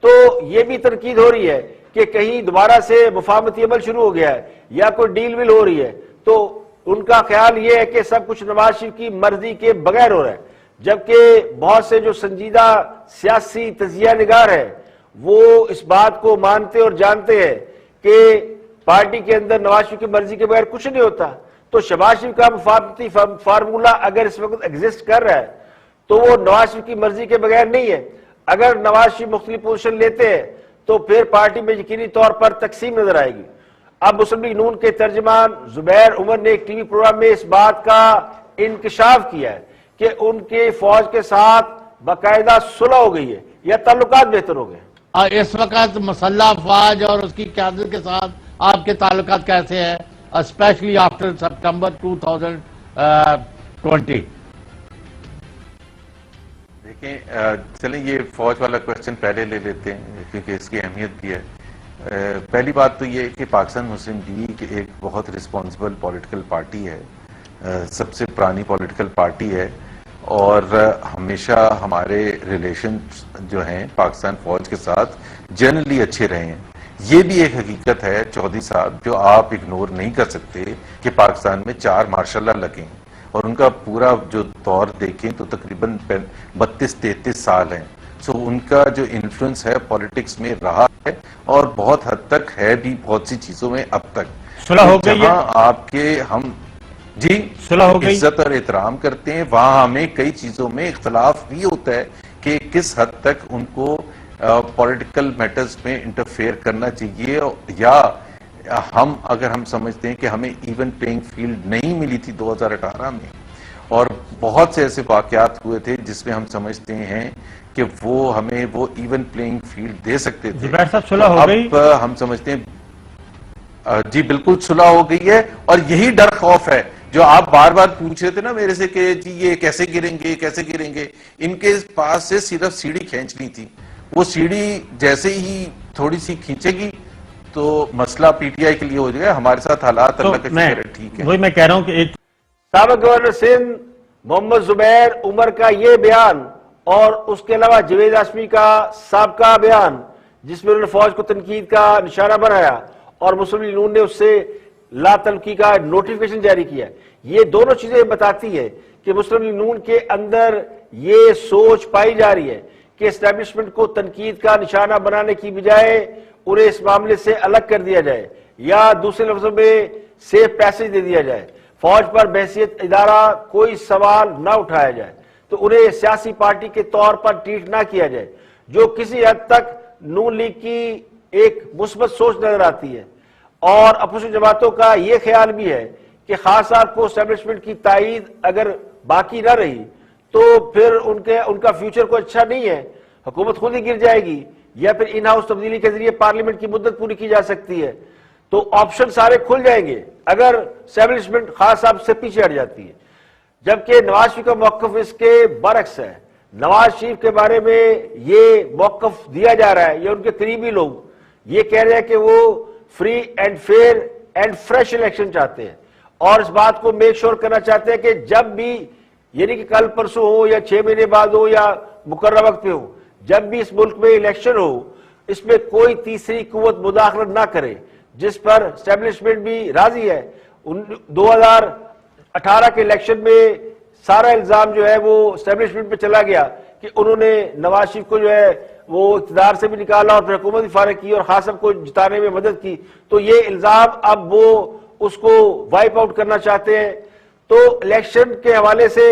تو یہ بھی تنقید ہو رہی ہے کہ کہیں دوبارہ سے مفاہمتی عمل شروع ہو گیا ہے یا کوئی ڈیل ویل ہو رہی ہے۔ تو ان کا خیال یہ ہے کہ سب کچھ نواز شریف کی مرضی کے بغیر ہو رہا ہے، جبکہ بہت سے جو سنجیدہ سیاسی تجزیہ نگار ہیں وہ اس بات کو مانتے اور جانتے ہیں کہ پارٹی کے اندر نواز شریف کی مرضی کے بغیر کچھ نہیں ہوتا۔ تو شہباز شریف کا مفاہمتی فارمولہ اگر اس وقت ایگزسٹ کر رہا ہے تو وہ نواز شریف کی مرضی کے بغیر نہیں ہے۔ اگر نواز شریف مختلف پوزیشن لیتے ہیں تو پھر پارٹی میں یقینی طور پر تقسیم نظر آئے گی۔ اب مسلم لیگ نون کے ترجمان زبیر عمر نے ایک ٹی وی پروگرام میں اس بات کا انکشاف کیا ہے کہ ان کے فوج کے ساتھ باقاعدہ صلح ہو گئی ہے یا تعلقات بہتر ہو گئے؟ اس وقت مسلح افواج اور اس کی قیادت کے ساتھ آپ کے تعلقات کیسے ہیں اسپیشلی آفٹر سپٹمبر 2020؟ دیکھیں چلیں یہ فوج والا کوشچن پہلے لے لیتے ہیں کیونکہ اس کی اہمیت بھی ہے. پہلی بات تو یہ ہے کہ پاکستان مسلم لیگ ایک بہت رسپانسبل پولیٹیکل پارٹی ہے, سب سے پرانی پولیٹیکل پارٹی ہے, اور ہمیشہ ہمارے ریلیشن جو ہیں پاکستان فوج کے ساتھ جنرلی اچھے رہے ہیں. یہ بھی ایک حقیقت ہے چودھری صاحب جو آپ اگنور نہیں کر سکتے کہ پاکستان میں 4 مارشاء اللہ لگے ہیں اور ان کا پورا جو دور دیکھیں تو تقریباً 32-33 سال ہیں. سو ان کا جو انفلوئنس ہے پولیٹکس میں رہا ہے اور بہت حد تک ہے بھی بہت سی چیزوں میں اب تک. صلح ہو گئی ہے؟ جہاں آپ کے ہم جی صلح ہو گئی؟ عزت اور احترام کرتے ہیں وہاں ہمیں کئی چیزوں میں اختلاف بھی ہوتا ہے کہ کس حد تک ان کو پولیٹیکل میٹرز میں انٹرفیئر کرنا چاہیے, یا ہم اگر ہم سمجھتے ہیں کہ ہمیں ایون پلینگ فیلڈ نہیں ملی تھی 2018 میں, اور بہت سے ایسے واقعات ہوئے تھے جس میں ہم سمجھتے ہیں کہ وہ ہمیں وہ ایون پلینگ فیلڈ دے سکتے تھے. اب ہم سمجھتے ہیں جی بالکل صلح ہو گئی ہے, اور یہی ڈر خوف ہے جو آپ بار بار پوچھ رہے تھے نا میرے سے کہ جی یہ کیسے گریں گے کیسے گریں گے. ان کے پاس سے صرف سیڑھی کھینچنی تھی, وہ سیڑھی جیسے ہی تھوڑی سی کھینچے گی تو مسئلہ پی ٹی آئی کے لیے ہو جائے گا. ہمارے ساتھ حالات اللہ کا شکر ہے ٹھیک ہے. وہی میں کہہ رہا ہوں کہ سابق گورنر سندھ محمد زبیر عمر کا یہ بیان اور اس کے علاوہ جوید ہاشمی کا سابقہ بیان جس میں انہوں نے فوج کو تنقید کا نشانہ بنایا اور مسلم لیگ نون نے اس سے لا تلقی کا نوٹیفیکیشن جاری کیا, یہ دونوں چیزیں بتاتی ہے کہ مسلم لیگ نون کے اندر یہ سوچ پائی جا رہی ہے کہ اسٹیبلشمنٹ کو تنقید کا نشانہ بنانے کی بجائے انہیں اس معاملے سے الگ کر دیا جائے, یا دوسرے لفظوں میں سیف پیسج دے دیا جائے, فوج پر بحیثیت ادارہ کوئی سوال نہ اٹھایا جائے, تو انہیں سیاسی پارٹی کے طور پر ٹریٹ نہ کیا جائے, جو کسی حد تک نون لیگ کی ایک مثبت سوچ نظر آتی ہے. اور اپوزیشن جماعتوں کا یہ خیال بھی ہے کہ خان صاحب کو اسٹیبلشمنٹ کی تائید اگر باقی نہ رہی تو پھر ان کا فیوچر کو اچھا نہیں ہے, حکومت خود ہی گر جائے گی یا پھر ان ہاؤس تبدیلی کے ذریعے پارلیمنٹ کی مدت پوری کی جا سکتی ہے. تو آپشن سارے کھل جائیں گے اگر اسٹیبلشمنٹ خان صاحب سے پیچھے ہٹ جاتی ہے. جبکہ نواز شریف کا موقف اس کے برعکس ہے. نواز شریف کے بارے میں یہ موقف دیا جا رہا ہے, یا ان کے قریبی لوگ یہ کہہ رہے ہیں کہ وہ free and fair and fresh election چاہتے ہیں, اور اس بات کو میک شور کرنا چاہتے ہیں کہ جب بھی یعنی کہ کل پرسوں ہو یا 6 مہینے بعد ہو یا مقررہ وقت پہ ہو, جب بھی اس ملک میں الیکشن ہو اس میں کوئی تیسری قوت مداخلت نہ کرے, جس پر اسٹیبلشمنٹ بھی راضی ہے. 2018 کے الیکشن میں سارا الزام جو ہے وہ اسٹیبلشمنٹ پہ چلا گیا کہ انہوں نے نواز شریف کو جو ہے وہ اقتدار سے بھی نکالا اور پھر حکومت بھی فارغ کی اور خان صاحب کو جتانے میں مدد کی. تو یہ الزام اب وہ اس کو وائپ آؤٹ کرنا چاہتے ہیں. تو الیکشن کے حوالے سے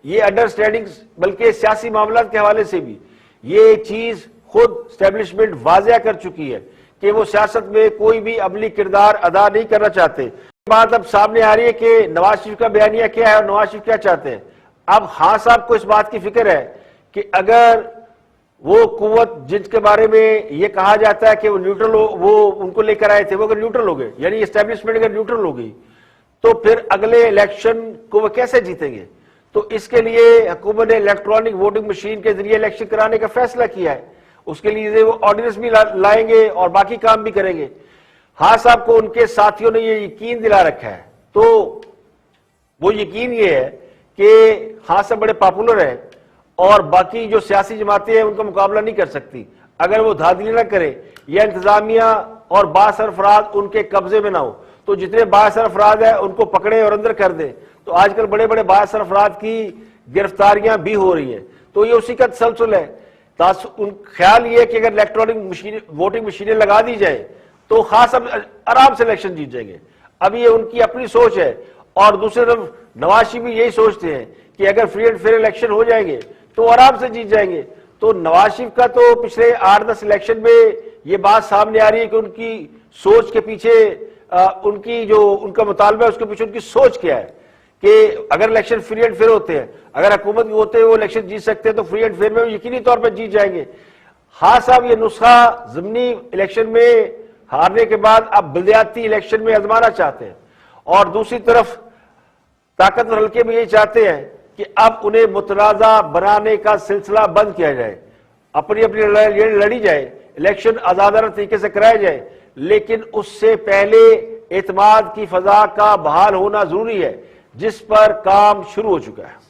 یہ انڈرسٹینڈنگ, بلکہ سیاسی معاملات کے حوالے سے بھی یہ چیز خود اسٹیبلشمنٹ واضح کر چکی ہے کہ وہ سیاست میں کوئی بھی عملی کردار ادا نہیں کرنا چاہتے. بات اب سامنے آ رہی ہے کہ نواز شریف کا بیانیہ کیا ہے اور نواز شریف کیا چاہتے ہیں. اب خان صاحب کو اس بات کی فکر ہے کہ اگر وہ قوت جن کے بارے میں یہ کہا جاتا ہے کہ وہ نیوٹرل ہو, وہ ان کو لے کر آئے تھے, وہ اگر نیوٹرل ہو گئے یعنی اسٹیبلشمنٹ اگر نیوٹرل ہو گئی تو پھر اگلے الیکشن کو وہ کیسے جیتیں گے. تو اس کے لیے حکومت نے الیکٹرانک ووٹنگ مشین کے ذریعے الیکشن کرانے کا فیصلہ کیا ہے. اس کے لیے وہ آرڈیننس بھی لائیں گے اور باقی کام بھی کریں گے. خان صاحب کو ان کے ساتھیوں نے یہ یقین دلا رکھا ہے, تو وہ یقین یہ ہے کہ خان صاحب بڑے پاپولر ہیں اور باقی جو سیاسی جماعتیں ہیں ان کا مقابلہ نہیں کر سکتی اگر وہ دھاندلی نہ کرے یا انتظامیہ اور بااثر افراد ان کے قبضے میں نہ ہو. تو جتنے بااثر افراد ہیں ان کو پکڑے اور اندر کر دیں. تو آج کل بڑے بڑے بااثر افراد کی گرفتاریاں بھی ہو رہی ہیں. تو یہ اسی کا تسلسل ہے. خیال یہ ہے کہ اگر الیکٹرانک ووٹنگ مشینیں لگا دی جائیں تو خاص آرام سے الیکشن جیت جائیں گے. اب یہ ان کی اپنی سوچ ہے, اور دوسری طرف نواز شریف بھی یہی سوچتے ہیں کہ اگر فری اینڈ فیئر الیکشن ہو جائیں گے تو آرام سے جیت جائیں گے. تو نواز شریف کا تو پچھلے 8-10 الیکشن میں یہ بات سامنے آ رہی ہے کہ ان کی سوچ کے پیچھے ان کا مطالبہ ہے, اس کے پیچھے ان کی سوچ کیا ہے کہ اگر الیکشن فری اینڈ فیئر ہوتے ہیں، اگر حکومت کے ہوتے ہیں وہ الیکشن جیت سکتے ہیں تو فری اینڈ فیئر میں یقینی طور پر جیت جائیں گے۔ ہاں صاحب یہ نسخہ ضمنی الیکشن میں ہارنے کے بعد اب بلدیاتی الیکشن میں آزمانا چاہتے ہیں، اور دوسری طرف طاقتور حلقے میں یہ چاہتے ہیں کہ اب انہیں متنازع بنانے کا سلسلہ بند کیا جائے، اپنی اپنی لڑائی لڑی جائے، الیکشن آزادانہ طریقے سے کرائے جائے، لیکن اس سے پہلے اعتماد کی فضا کا بحال ہونا ضروری ہے، جس پر کام شروع ہو چکا ہے۔